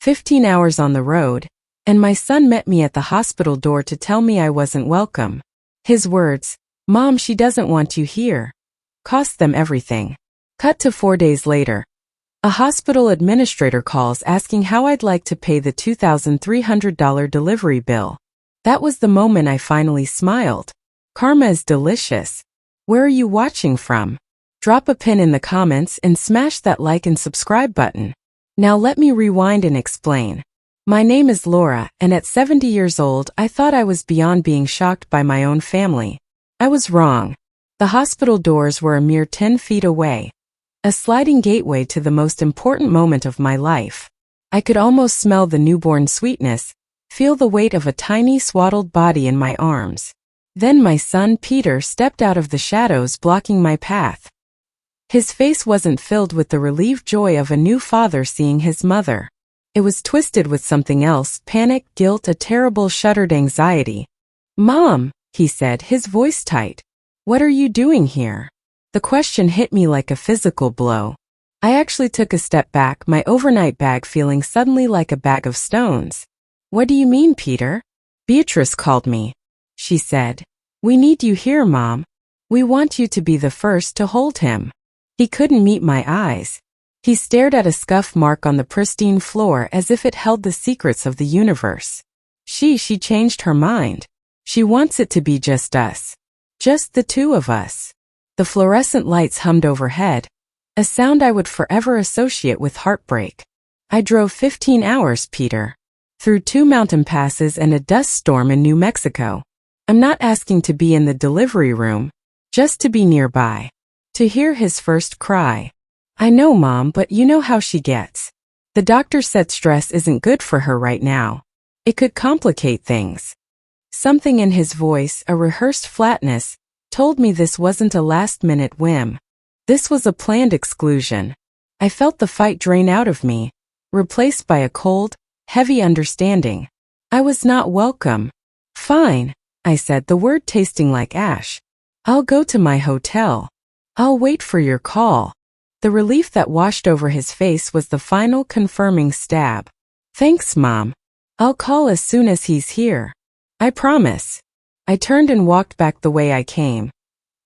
15 hours on the road, and my son met me at the hospital door to tell me I wasn't welcome. His words, "Mom, she doesn't want you here," cost them everything. Cut to 4 days later. A hospital administrator calls asking how I'd like to pay the $2,300 delivery bill. That was the moment I finally smiled. Karma is delicious. Where are you watching from? Drop a pin in the comments and smash that like and subscribe button. Now let me rewind and explain. My name is Laura, and at 70 years old, I thought I was beyond being shocked by my own family. I was wrong. The hospital doors were a mere 10 feet away. A sliding gateway to the most important moment of my life. I could almost smell the newborn sweetness, feel the weight of a tiny swaddled body in my arms. Then my son Peter stepped out of the shadows blocking my path. His face wasn't filled with the relieved joy of a new father seeing his mother. It was twisted with something else, panic, guilt, a terrible shuddered anxiety. "Mom," he said, his voice tight. "What are you doing here?" The question hit me like a physical blow. I actually took a step back, my overnight bag feeling suddenly like a bag of stones. "What do you mean, Peter?" "Beatrice called me," she said. "We need you here, Mom. We want you to be the first to hold him." He couldn't meet my eyes. He stared at a scuff mark on the pristine floor as if it held the secrets of the universe. She changed her mind. She wants it to be just us. Just the two of us. The fluorescent lights hummed overhead, a sound I would forever associate with heartbreak. I drove 15 hours, Peter. Through 2 mountain passes and a dust storm in New Mexico. I'm not asking to be in the delivery room, just to be nearby. To hear his first cry. "I know, Mom, but you know how she gets. The doctor said stress isn't good for her right now. It could complicate things." Something in his voice, a rehearsed flatness, told me this wasn't a last-minute whim. This was a planned exclusion. I felt the fight drain out of me, replaced by a cold, heavy understanding. I was not welcome. "Fine," I said, the word tasting like ash. "I'll go to my hotel. I'll wait for your call." The relief that washed over his face was the final confirming stab. "Thanks, Mom. I'll call as soon as he's here. I promise." I turned and walked back the way I came.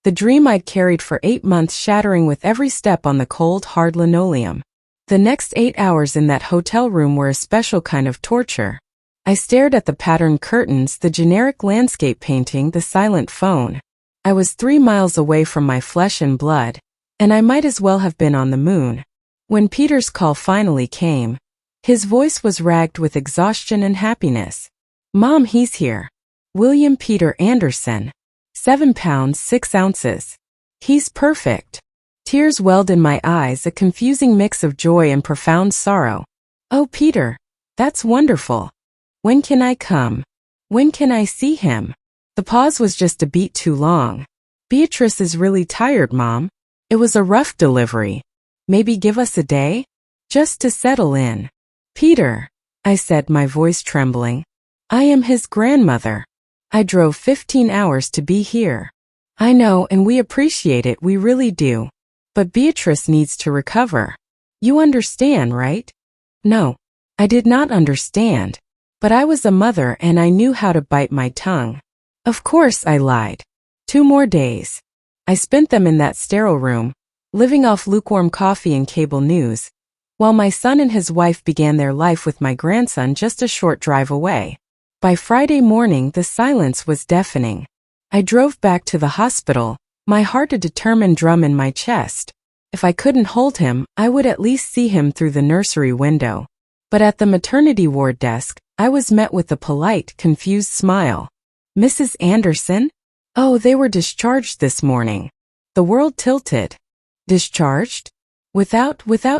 The dream I'd carried for 8 months shattering with every step on the cold, hard linoleum. The next 8 hours in that hotel room were a special kind of torture. I stared at the patterned curtains, the generic landscape painting, the silent phone. I was 3 miles away from my flesh and blood, and I might as well have been on the moon. When Peter's call finally came, his voice was ragged with exhaustion and happiness. "Mom, he's here. William Peter Anderson. 7 pounds 6 ounces. He's perfect." Tears welled in my eyes, a confusing mix of joy and profound sorrow. "Oh, Peter, that's wonderful. When can I come? When can I see him?" The pause was just a beat too long. "Beatrice is really tired, Mom. It was a rough delivery. Maybe give us a day? Just to settle in." "Peter," I said, my voice trembling. "I am his grandmother. I drove 15 hours to be here." "I know, and we appreciate it, we really do. But Beatrice needs to recover. You understand, right?" No, I did not understand. But I was a mother and I knew how to bite my tongue. Of course I lied. 2 more days. I spent them in that sterile room, living off lukewarm coffee and cable news, while my son and his wife began their life with my grandson just a short drive away. By Friday morning, the silence was deafening. I drove back to the hospital, my heart a determined drum in my chest. If I couldn't hold him, I would at least see him through the nursery window. But at the maternity ward desk, I was met with a polite, confused smile. "Mrs. Anderson? Oh, they were discharged this morning." The world tilted. Discharged? Without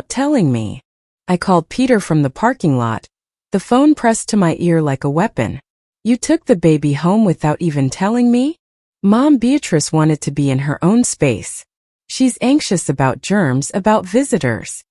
telling me. I called Peter from the parking lot, the phone pressed to my ear like a weapon. "You took the baby home without even telling me?" Mom, Beatrice wanted to be in her own space. She's anxious about germs, about visitors.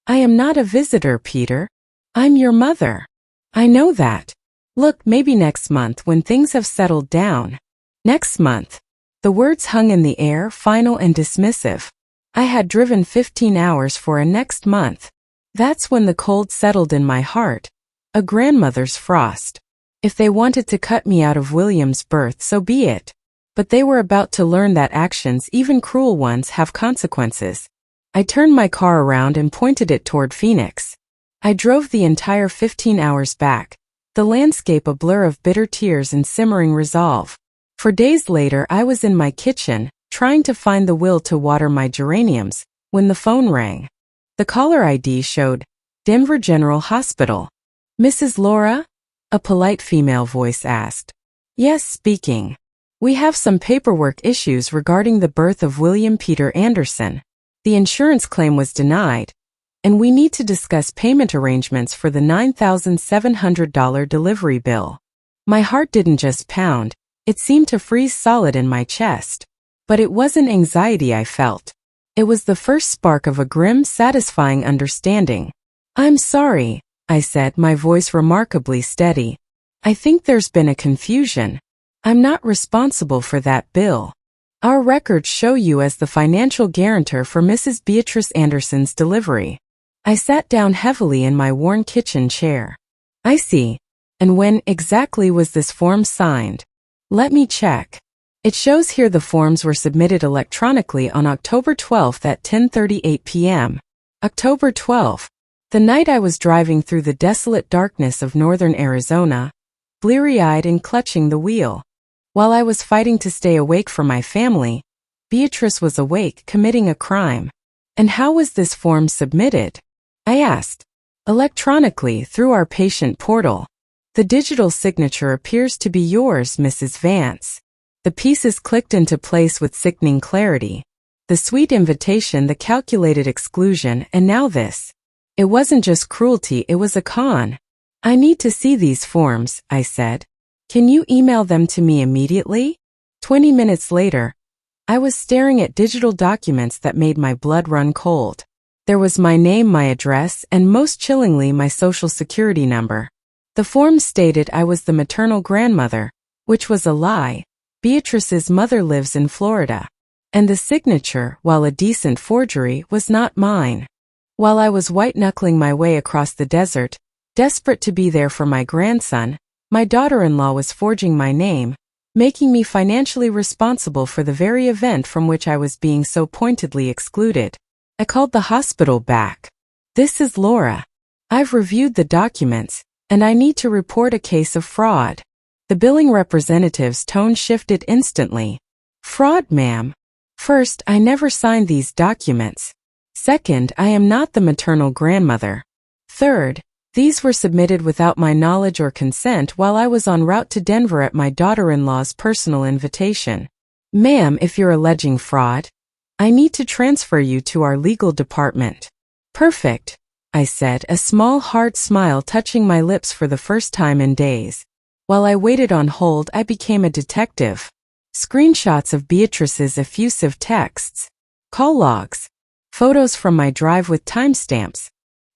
"I am not a visitor, Peter. I'm your mother." "I know that. Look, maybe next month when things have settled down." Next month. The words hung in the air, final and dismissive. I had driven 15 hours for a next month. That's when the cold settled in my heart, A grandmother's frost. If they wanted to cut me out of William's birth, so be it. But they were about to learn that actions, even cruel ones, have consequences. I turned my car around and pointed it toward Phoenix. I drove the entire 15 hours back, the landscape a blur of bitter tears and simmering resolve. For days later I was in my kitchen, trying to find the will to water my geraniums, when the phone rang. The caller ID showed Denver General Hospital. "Mrs. Laura?" a polite female voice asked. "Yes, speaking. We have some paperwork issues regarding the birth of William Peter Anderson. The insurance claim was denied, and we need to discuss payment arrangements for the $9,700 delivery bill." My heart didn't just pound, it seemed to freeze solid in my chest. But it wasn't anxiety I felt. It was the first spark of a grim, satisfying understanding. "I'm sorry," I said, my voice remarkably steady. "I think there's been a confusion. I'm not responsible for that bill. Our records show you as the financial guarantor for Mrs. Beatrice Anderson's delivery." I sat down heavily in my worn kitchen chair. "I see. And when exactly was this form signed?" "Let me check. It shows here the forms were submitted electronically on October 12th at 10:38 p.m. October 12th. The night I was driving through the desolate darkness of northern Arizona, bleary-eyed and clutching the wheel. While I was fighting to stay awake for my family, Beatrice was awake, committing a crime. "And how was this form submitted?" I asked. "Electronically, through our patient portal. The digital signature appears to be yours, Mrs. Vance." The pieces clicked into place with sickening clarity. The sweet invitation, the calculated exclusion, and now this. It wasn't just cruelty, it was a con. "I need to see these forms," I said. "Can you email them to me immediately?" 20 minutes later, I was staring at digital documents that made my blood run cold. There was my name, my address, and most chillingly, my social security number. The form stated I was the maternal grandmother, which was a lie. Beatrice's mother lives in Florida. And the signature, while a decent forgery, was not mine. While I was white-knuckling my way across the desert, desperate to be there for my grandson, my daughter-in-law was forging my name, making me financially responsible for the very event from which I was being so pointedly excluded. I called the hospital back. "This is Laura. I've reviewed the documents, and I need to report a case of fraud." The billing representative's tone shifted instantly. "Fraud, ma'am. First, I never signed these documents. Second, I am not the maternal grandmother. Third, these were submitted without my knowledge or consent while I was en route to Denver at my daughter-in-law's personal invitation. Ma'am, if you're alleging fraud, I need to transfer you to our legal department." "Perfect," I said, a small hard smile touching my lips for the first time in days. While I waited on hold, I became a detective. Screenshots of Beatrice's effusive texts, call logs, photos from my drive with timestamps.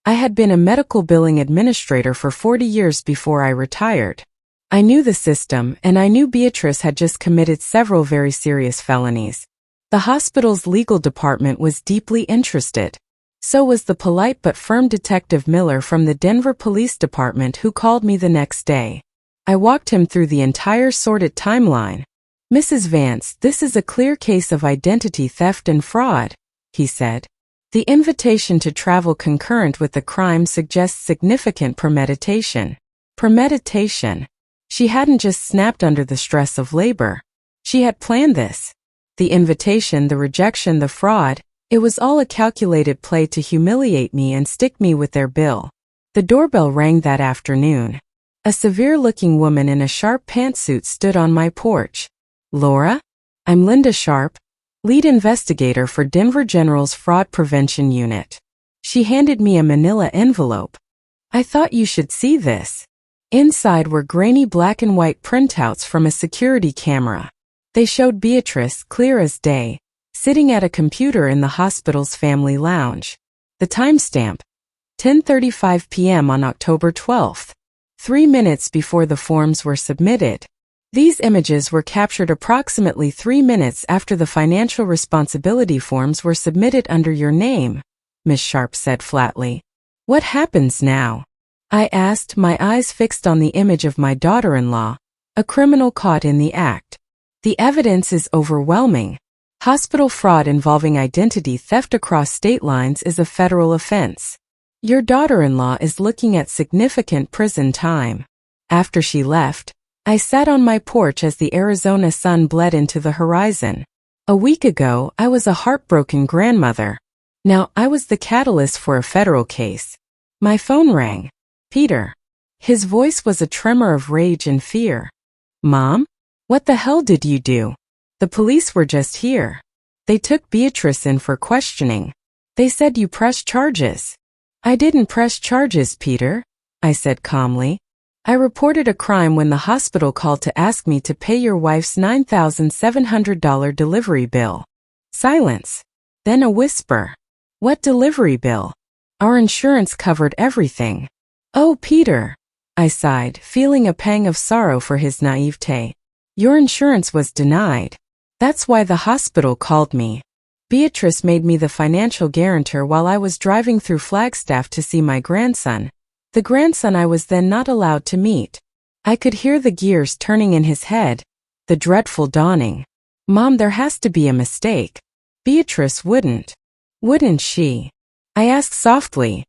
I had been a medical billing administrator for 40 years before I retired. I knew the system, and I knew Beatrice had just committed several very serious felonies. The hospital's legal department was deeply interested. So was the polite but firm Detective Miller from the Denver Police Department, who called me the next day. I walked him through the entire sordid timeline. "Mrs. Vance, this is a clear case of identity theft and fraud," he said. "The invitation to travel concurrent with the crime suggests significant premeditation." Premeditation. She hadn't just snapped under the stress of labor. She had planned this. The invitation, the rejection, the fraud, it was all a calculated play to humiliate me and stick me with their bill. The doorbell rang that afternoon. A severe-looking woman in a sharp pantsuit stood on my porch. "Laura? I'm Linda Sharp, lead investigator for Denver General's Fraud Prevention Unit." She handed me a manila envelope. "I thought you should see this." Inside were grainy black and white printouts from a security camera. They showed Beatrice, clear as day, sitting at a computer in the hospital's family lounge. The timestamp, 10:35 p.m. on October 12th. 3 minutes before the forms were submitted. These images were captured approximately 3 minutes after the financial responsibility forms were submitted under your name, Miss Sharp said flatly. "What happens now?" I asked, my eyes fixed on the image of my daughter-in-law, a criminal caught in the act. The evidence is overwhelming. Hospital fraud involving identity theft across state lines is a federal offense. Your daughter-in-law is looking at significant prison time. After she left, I sat on my porch as the Arizona sun bled into the horizon. A week ago, I was a heartbroken grandmother. Now, I was the catalyst for a federal case. My phone rang. Peter. His voice was a tremor of rage and fear. Mom? What the hell did you do? The police were just here. They took Beatrice in for questioning. They said you pressed charges. I didn't press charges, Peter, I said calmly. I reported a crime when the hospital called to ask me to pay your wife's $9,700 delivery bill. Silence. Then a whisper. What delivery bill? Our insurance covered everything. Oh, Peter, I sighed, feeling a pang of sorrow for his naivete. Your insurance was denied. That's why the hospital called me. Beatrice made me the financial guarantor while I was driving through Flagstaff to see my grandson, the grandson I was then not allowed to meet. I could hear the gears turning in his head, the dreadful dawning. Mom, there has to be a mistake. Beatrice wouldn't. Wouldn't she? I asked softly.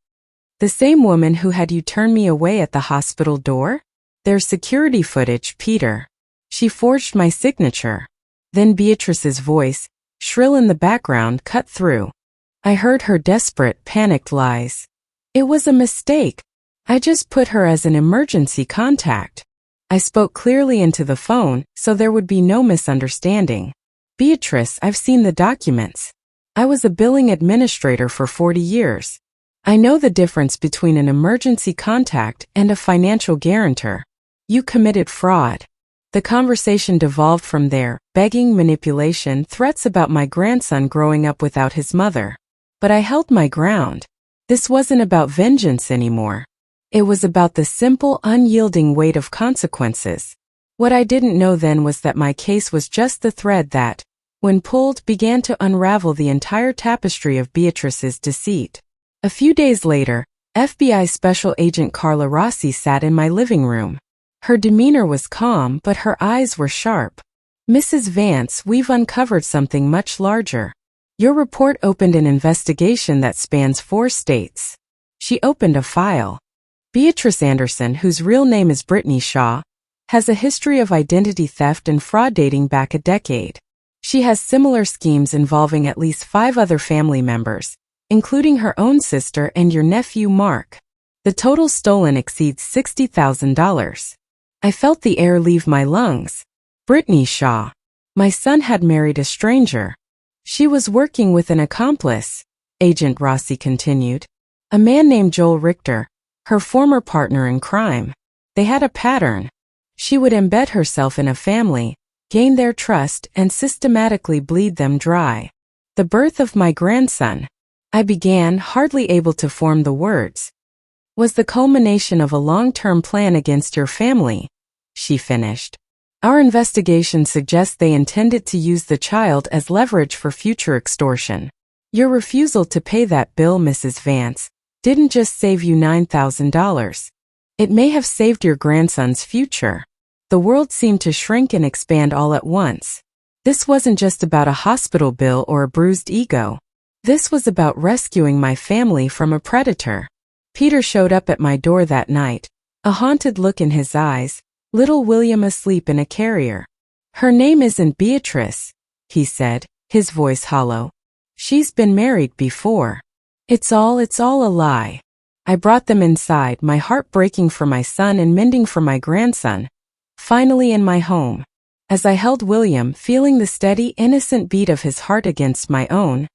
The same woman who had you turn me away at the hospital door? There's security footage, Peter. She forged my signature. Then Beatrice's voice, shrill in the background, cut through. I heard her desperate, panicked lies. It was a mistake. I just put her as an emergency contact. I spoke clearly into the phone, so there would be no misunderstanding. Beatrice, I've seen the documents. I was a billing administrator for 40 years. I know the difference between an emergency contact and a financial guarantor. You committed fraud. The conversation devolved from there, begging, manipulation, threats about my grandson growing up without his mother. But I held my ground. This wasn't about vengeance anymore. It was about the simple, unyielding weight of consequences. What I didn't know then was that my case was just the thread that, when pulled, began to unravel the entire tapestry of Beatrice's deceit. A few days later, FBI Special Agent Carla Rossi sat in my living room. Her demeanor was calm, but her eyes were sharp. Mrs. Vance, we've uncovered something much larger. Your report opened an investigation that spans 4 states. She opened a file. Beatrice Anderson, whose real name is Brittany Shaw, has a history of identity theft and fraud dating back a decade. She has similar schemes involving at least 5 other family members, including her own sister and your nephew Mark. The total stolen exceeds $60,000. I felt the air leave my lungs. Brittany Shaw. My son had married a stranger. She was working with an accomplice, Agent Rossi continued. A man named Joel Richter, her former partner in crime. They had a pattern. She would embed herself in a family, gain their trust, and systematically bleed them dry. The birth of my grandson, I began, hardly able to form the words, was the culmination of a long-term plan against your family, she finished. Our investigation suggests they intended to use the child as leverage for future extortion. Your refusal to pay that bill, Mrs. Vance, didn't just save you $9,000. It may have saved your grandson's future. The world seemed to shrink and expand all at once. This wasn't just about a hospital bill or a bruised ego. This was about rescuing my family from a predator. Peter showed up at my door that night, a haunted look in his eyes, little William asleep in a carrier. Her name isn't Beatrice, he said, his voice hollow. She's been married before. It's all a lie. I brought them inside, my heart breaking for my son and mending for my grandson, finally in my home. As I held William, feeling the steady, innocent beat of his heart against my own,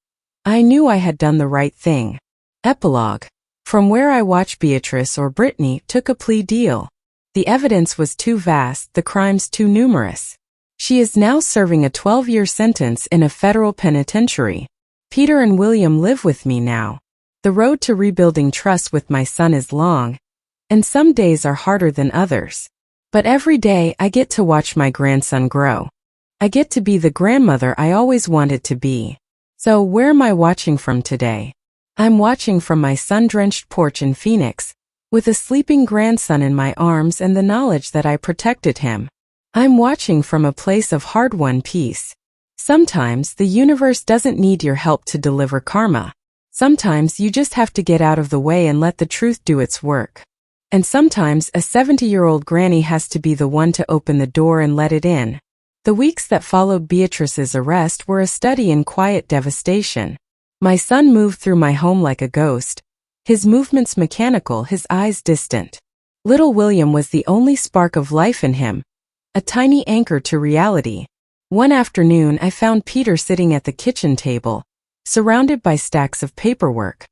I knew I had done the right thing. Epilogue. From where I watched Beatrice or Brittany took a plea deal. The evidence was too vast, the crimes too numerous. She is now serving a 12-year sentence in a federal penitentiary. Peter and William live with me now. The road to rebuilding trust with my son is long, and some days are harder than others. But every day I get to watch my grandson grow. I get to be the grandmother I always wanted to be. So where am I watching from today? I'm watching from my sun-drenched porch in Phoenix, with a sleeping grandson in my arms and the knowledge that I protected him. I'm watching from a place of hard-won peace. Sometimes the universe doesn't need your help to deliver karma. Sometimes you just have to get out of the way and let the truth do its work. And sometimes a 70-year-old granny has to be the one to open the door and let it in. The weeks that followed Beatrice's arrest were a study in quiet devastation. My son moved through my home like a ghost, his movements mechanical, his eyes distant. Little William was the only spark of life in him, a tiny anchor to reality. One afternoon I found Peter sitting at the kitchen table, surrounded by stacks of paperwork.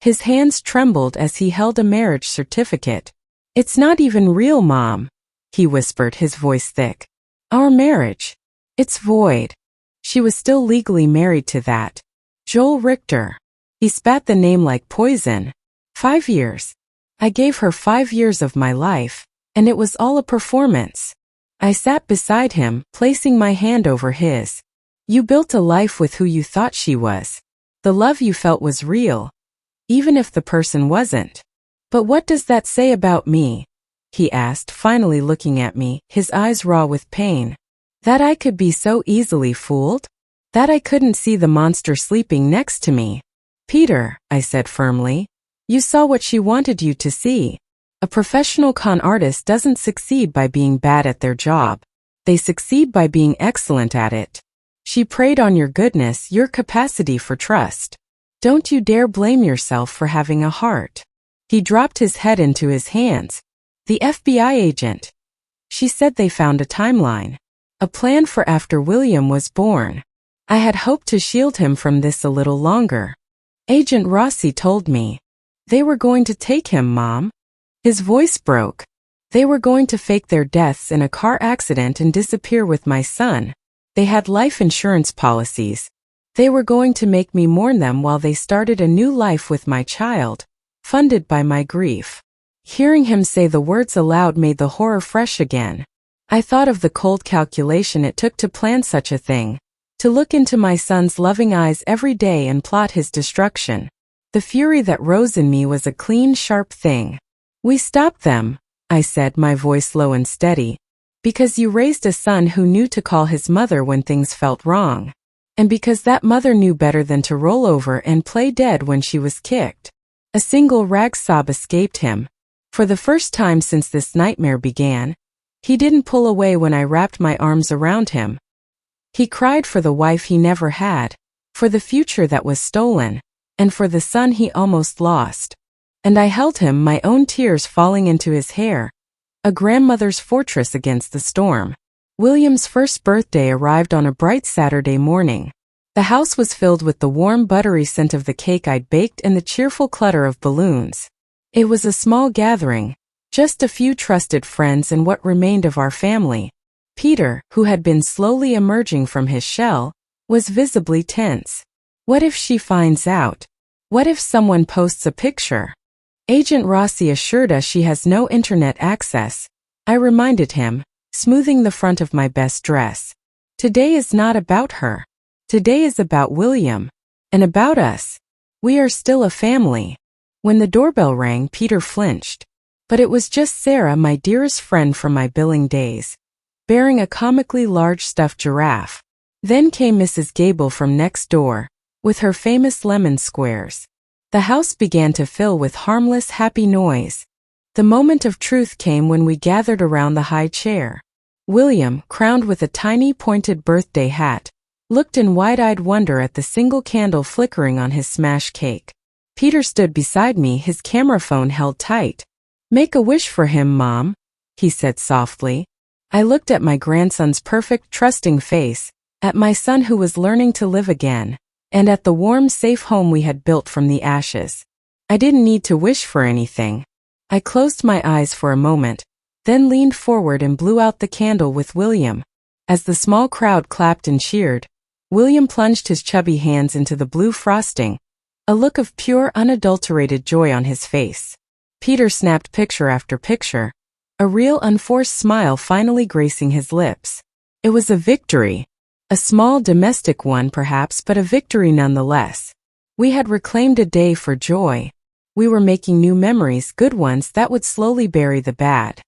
His hands trembled as he held a marriage certificate. "It's not even real, Mom," he whispered, his voice thick. "Our marriage. It's void." She was still legally married to that Joel Richter. He spat the name like poison. 5 years. I gave her 5 years of my life, and it was all a performance. I sat beside him, placing my hand over his. "You built a life with who you thought she was. The love you felt was real, even if the person wasn't. But what does that say about me?" he asked, finally looking at me, his eyes raw with pain. "That I could be so easily fooled? That I couldn't see the monster sleeping next to me?" "Peter," I said firmly, "you saw what she wanted you to see. A professional con artist doesn't succeed by being bad at their job. They succeed by being excellent at it. She preyed on your goodness, your capacity for trust. Don't you dare blame yourself for having a heart." He dropped his head into his hands. "The FBI agent. She said they found a timeline. A plan for after William was born. I had hoped to shield him from this a little longer. Agent Rossi told me. They were going to take him, Mom." His voice broke. "They were going to fake their deaths in a car accident and disappear with my son. They had life insurance policies. They were going to make me mourn them while they started a new life with my child, funded by my grief." Hearing him say the words aloud made the horror fresh again. I thought of the cold calculation it took to plan such a thing, to look into my son's loving eyes every day and plot his destruction. The fury that rose in me was a clean, sharp thing. "We stopped them," I said, my voice low and steady, "because you raised a son who knew to call his mother when things felt wrong. And because that mother knew better than to roll over and play dead when she was kicked." A single rag sob escaped him. For the first time since this nightmare began, he didn't pull away when I wrapped my arms around him. He cried for the wife he never had, for the future that was stolen, and for the son he almost lost. And I held him, my own tears falling into his hair, a grandmother's fortress against the storm. William's first birthday arrived on a bright Saturday morning. The house was filled with the warm, buttery scent of the cake I'd baked and the cheerful clutter of balloons. It was a small gathering, just a few trusted friends and what remained of our family. Peter, who had been slowly emerging from his shell, was visibly tense. What if she finds out? What if someone posts a picture? Agent Rossi assured us she has no internet access, I reminded him, smoothing the front of my best dress. Today is not about her. Today is about William. And about us. We are still a family. When the doorbell rang, Peter flinched. But it was just Sarah, my dearest friend from my billing days, bearing a comically large stuffed giraffe. Then came Mrs. Gable from next door, with her famous lemon squares. The house began to fill with harmless, happy noise. The moment of truth came when we gathered around the high chair. William, crowned with a tiny pointed birthday hat, looked in wide-eyed wonder at the single candle flickering on his smash cake. Peter stood beside me, his camera phone held tight. "Make a wish for him, Mom," he said softly. I looked at my grandson's perfect, trusting face, at my son who was learning to live again, and at the warm, safe home we had built from the ashes. I didn't need to wish for anything. I closed my eyes for a moment, then leaned forward and blew out the candle with William. As the small crowd clapped and cheered, William plunged his chubby hands into the blue frosting, a look of pure, unadulterated joy on his face. Peter snapped picture after picture, a real unforced smile finally gracing his lips. It was a victory. A small domestic one perhaps, but a victory nonetheless. We had reclaimed a day for joy. We were making new memories, good ones that would slowly bury the bad.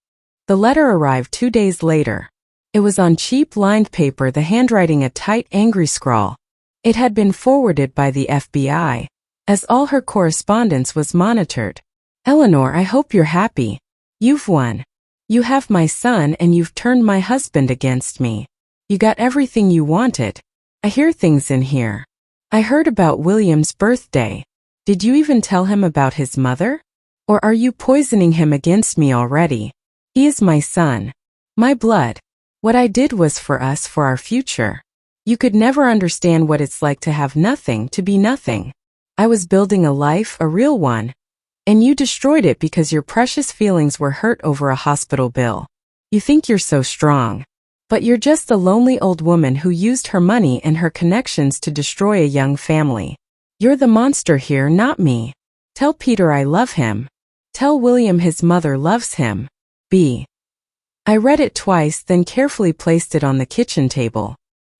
The letter arrived 2 days later. It was on cheap lined paper, the handwriting a tight, angry scrawl. It had been forwarded by the FBI, as all her correspondence was monitored. Eleanor, I hope you're happy. You've won. You have my son and you've turned my husband against me. You got everything you wanted. I hear things in here. I heard about William's birthday. Did you even tell him about his mother? Or are you poisoning him against me already? He is my son. My blood. What I did was for us, for our future. You could never understand what it's like to have nothing, to be nothing. I was building a life, a real one. And you destroyed it because your precious feelings were hurt over a hospital bill. You think you're so strong. But you're just a lonely old woman who used her money and her connections to destroy a young family. You're the monster here, not me. Tell Peter I love him. Tell William his mother loves him. B. I read it twice, then carefully placed it on the kitchen table.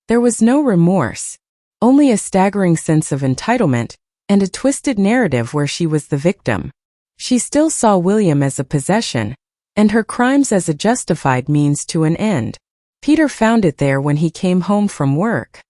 There was no remorse. Only a staggering sense of entitlement and a twisted narrative where she was the victim. She still saw William as a possession, and her crimes as a justified means to an end. Peter found it there when he came home from work.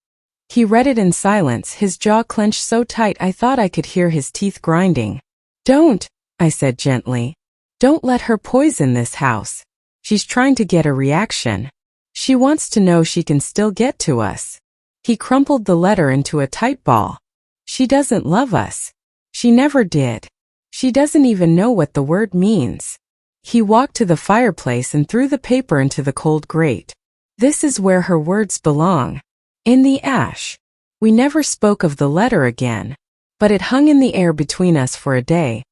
He read it in silence, his jaw clenched so tight I thought I could hear his teeth grinding. Don't, I said gently. Don't let her poison this house. She's trying to get a reaction. She wants to know she can still get to us. He crumpled the letter into a tight ball. She doesn't love us. She never did. She doesn't even know what the word means. He walked to the fireplace and threw the paper into the cold grate. This is where her words belong. In the ash. We never spoke of the letter again. But it hung in the air between us for a day.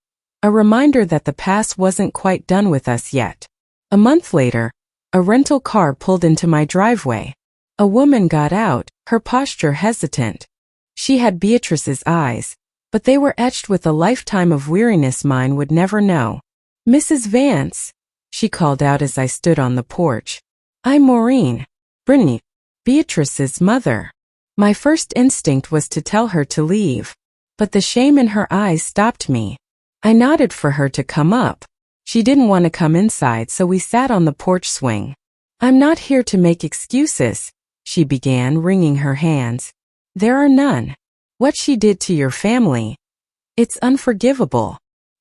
A reminder that the past wasn't quite done with us yet. A month later, a rental car pulled into my driveway. A woman got out, her posture hesitant. She had Beatrice's eyes, but they were etched with a lifetime of weariness mine would never know. Mrs. Vance, she called out as I stood on the porch. I'm Maureen. Brittany, Beatrice's mother. My first instinct was to tell her to leave, but the shame in her eyes stopped me. I nodded for her to come up. She didn't want to come inside, so we sat on the porch swing. I'm not here to make excuses, she began, wringing her hands. There are none. What she did to your family, it's unforgivable.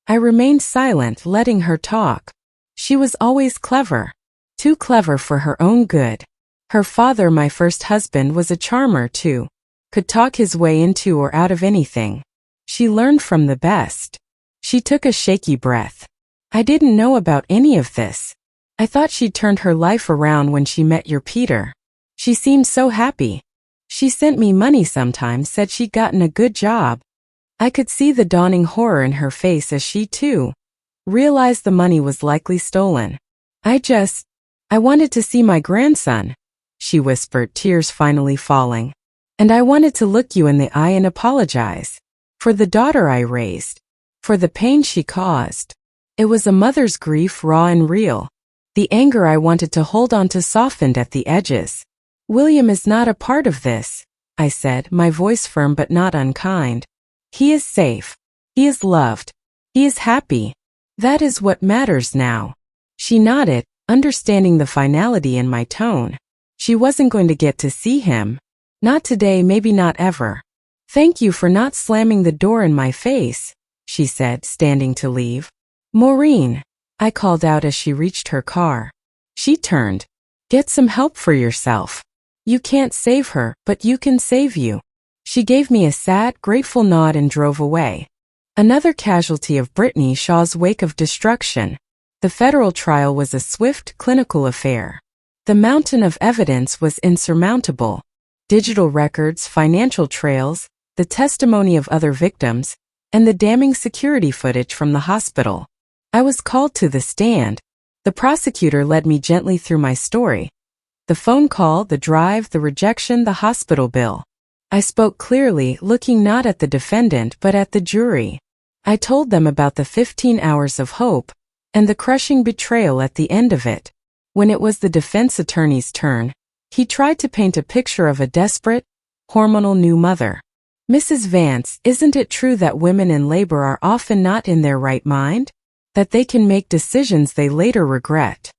I remained silent, letting her talk. She was always clever. Too clever for her own good. Her father, my first husband, was a charmer too. Could talk his way into or out of anything. She learned from the best. She took a shaky breath. I didn't know about any of this. I thought she'd turned her life around when she met your Peter. She seemed so happy. She sent me money sometimes, said she'd gotten a good job. I could see the dawning horror in her face as she, too, realized the money was likely stolen. I wanted to see my grandson, she whispered, tears finally falling. And I wanted to look you in the eye and apologize. For the daughter I raised. For the pain she caused. It was a mother's grief, raw and real. The anger I wanted to hold on to softened at the edges. William is not a part of this, I said, my voice firm but not unkind. He is safe. He is loved. He is happy. That is what matters now. She nodded, understanding the finality in my tone. She wasn't going to get to see him. Not today, maybe not ever. Thank you for not slamming the door in my face, she said, standing to leave. Maureen, I called out as she reached her car. She turned. Get some help for yourself. You can't save her, but you can save you. She gave me a sad, grateful nod and drove away. Another casualty of Brittany Shaw's wake of destruction. The federal trial was a swift, clinical affair. The mountain of evidence was insurmountable. Digital records, financial trails, the testimony of other victims, and the damning security footage from the hospital. I was called to the stand. The prosecutor led me gently through my story. The phone call, the drive, the rejection, the hospital bill. I spoke clearly, looking not at the defendant but at the jury. I told them about the 15 hours of hope and the crushing betrayal at the end of it. When it was the defense attorney's turn, he tried to paint a picture of a desperate, hormonal new mother. Mrs. Vance, isn't it true that women in labor are often not in their right mind? That they can make decisions they later regret?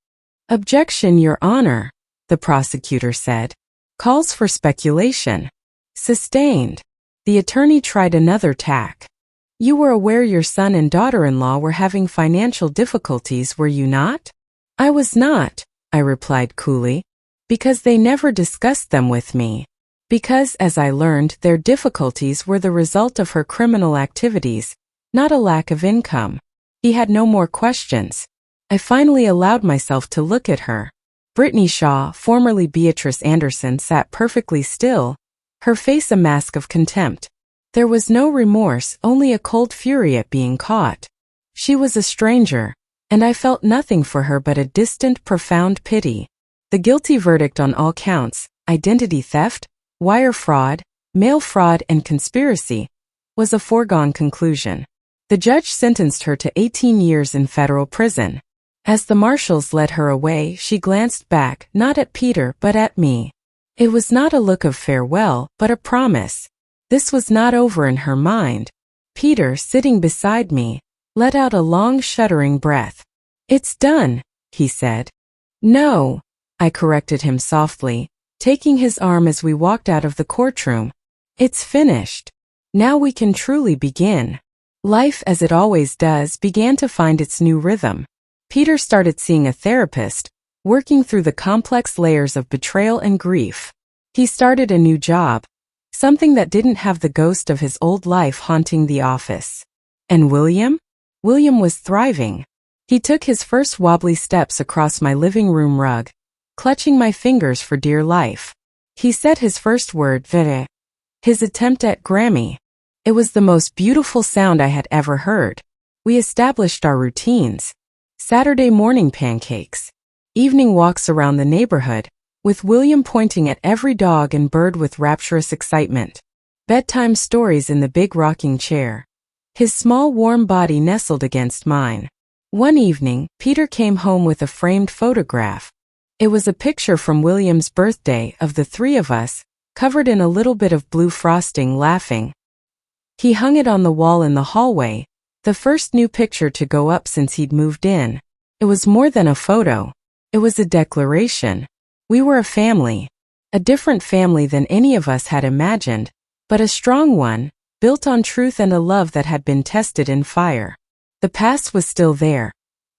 Objection, Your Honor, the prosecutor said. Calls for speculation. Sustained. The attorney tried another tack. You were aware your son and daughter-in-law were having financial difficulties, were you not? I was not, I replied coolly. Because they never discussed them with me. Because, as I learned, their difficulties were the result of her criminal activities, not a lack of income. He had no more questions. I finally allowed myself to look at her. Brittany Shaw, formerly Beatrice Anderson, sat perfectly still, her face a mask of contempt. There was no remorse, only a cold fury at being caught. She was a stranger, and I felt nothing for her but a distant, profound pity. The guilty verdict on all counts, identity theft, wire fraud, mail fraud, and conspiracy, was a foregone conclusion. The judge sentenced her to 18 years in federal prison. As the marshals led her away, she glanced back, not at Peter but at me. It was not a look of farewell, but a promise. This was not over in her mind. Peter, sitting beside me, let out a long, shuddering breath. It's done, he said. No, I corrected him softly, taking his arm as we walked out of the courtroom. It's finished. Now we can truly begin. Life, as it always does, began to find its new rhythm. Peter started seeing a therapist, working through the complex layers of betrayal and grief. He started a new job, something that didn't have the ghost of his old life haunting the office. And William? William was thriving. He took his first wobbly steps across my living room rug, clutching my fingers for dear life. He said his first word, vere, his attempt at Grammy. It was the most beautiful sound I had ever heard. We established our routines. Saturday morning pancakes. Evening walks around the neighborhood, with William pointing at every dog and bird with rapturous excitement. Bedtime stories in the big rocking chair. His small warm body nestled against mine. One evening, Peter came home with a framed photograph. It was a picture from William's birthday of the three of us, covered in a little bit of blue frosting, laughing. He hung it on the wall in the hallway, the first new picture to go up since he'd moved in. It was more than a photo. It was a declaration. We were a family. A different family than any of us had imagined, but a strong one, built on truth and a love that had been tested in fire. The past was still there,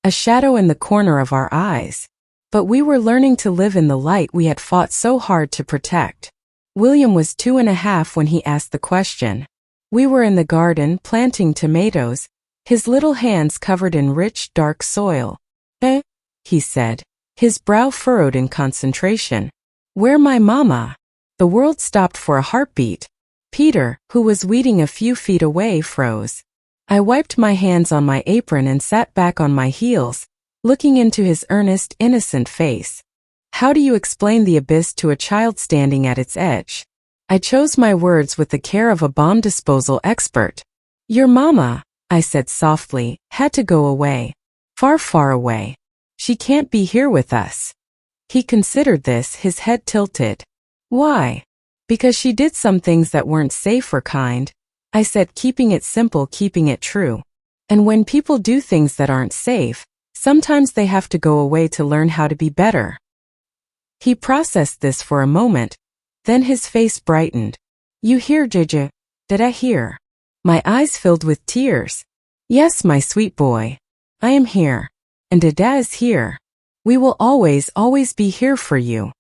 a shadow in the corner of our eyes. But we were learning to live in the light we had fought so hard to protect. William was 2.5 when he asked the question. We were in the garden planting tomatoes, his little hands covered in rich, dark soil. He said, his brow furrowed in concentration. Where my mama? The world stopped for a heartbeat. Peter, who was weeding a few feet away, froze. I wiped my hands on my apron and sat back on my heels, looking into his earnest, innocent face. How do you explain the abyss to a child standing at its edge? I chose my words with the care of a bomb disposal expert. Your mama, I said softly, had to go away. Far, far away. She can't be here with us. He considered this, his head tilted. Why? Because she did some things that weren't safe or kind. I said, keeping it simple, keeping it true. And when people do things that aren't safe, sometimes they have to go away to learn how to be better. He processed this for a moment. Then his face brightened. You hear, JJ? Did I hear? My eyes filled with tears. Yes, my sweet boy. I am here. And Dada is here. We will always, always be here for you.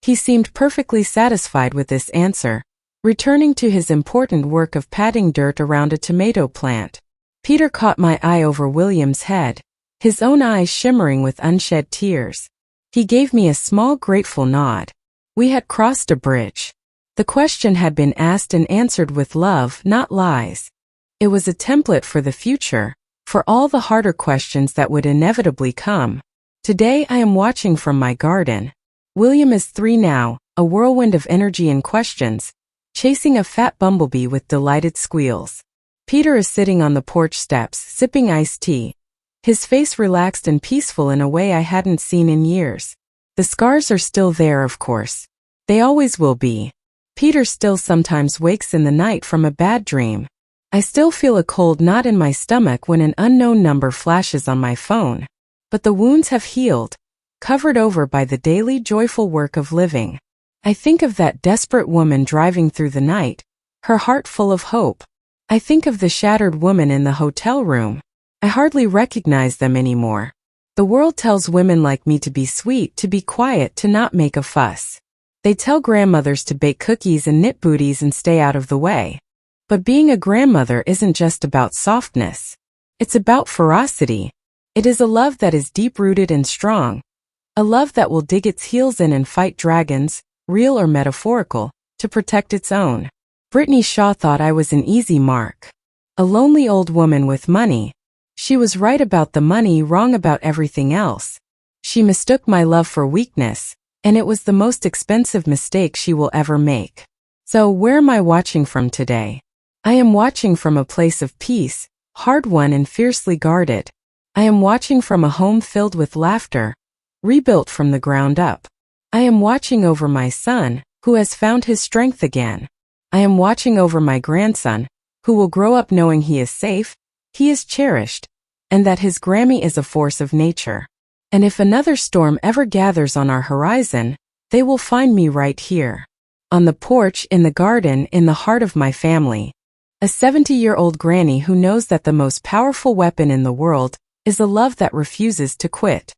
He seemed perfectly satisfied with this answer, returning to his important work of patting dirt around a tomato plant. Peter caught my eye over William's head, his own eyes shimmering with unshed tears. He gave me a small, grateful nod. We had crossed a bridge. The question had been asked and answered with love, not lies. It was a template for the future, for all the harder questions that would inevitably come. Today I am watching from my garden. William is 3 now, a whirlwind of energy and questions, chasing a fat bumblebee with delighted squeals. Peter is sitting on the porch steps, sipping iced tea, his face relaxed and peaceful in a way I hadn't seen in years. The scars are still there, of course. They always will be. Peter still sometimes wakes in the night from a bad dream. I still feel a cold knot in my stomach when an unknown number flashes on my phone. But the wounds have healed, covered over by the daily joyful work of living. I think of that desperate woman driving through the night, her heart full of hope. I think of the shattered woman in the hotel room. I hardly recognize them anymore. The world tells women like me to be sweet, to be quiet, to not make a fuss. They tell grandmothers to bake cookies and knit booties and stay out of the way. But being a grandmother isn't just about softness. It's about ferocity. It is a love that is deep-rooted and strong. A love that will dig its heels in and fight dragons, real or metaphorical, to protect its own. Brittany Shaw thought I was an easy mark. A lonely old woman with money. She was right about the money, wrong about everything else. She mistook my love for weakness, and it was the most expensive mistake she will ever make. So where am I watching from today? I am watching from a place of peace, hard-won and fiercely guarded. I am watching from a home filled with laughter, rebuilt from the ground up. I am watching over my son, who has found his strength again. I am watching over my grandson, who will grow up knowing he is safe, he is cherished, and that his Grammy is a force of nature. And if another storm ever gathers on our horizon, they will find me right here. On the porch, in the garden, in the heart of my family. A 70-year-old granny who knows that the most powerful weapon in the world is a love that refuses to quit.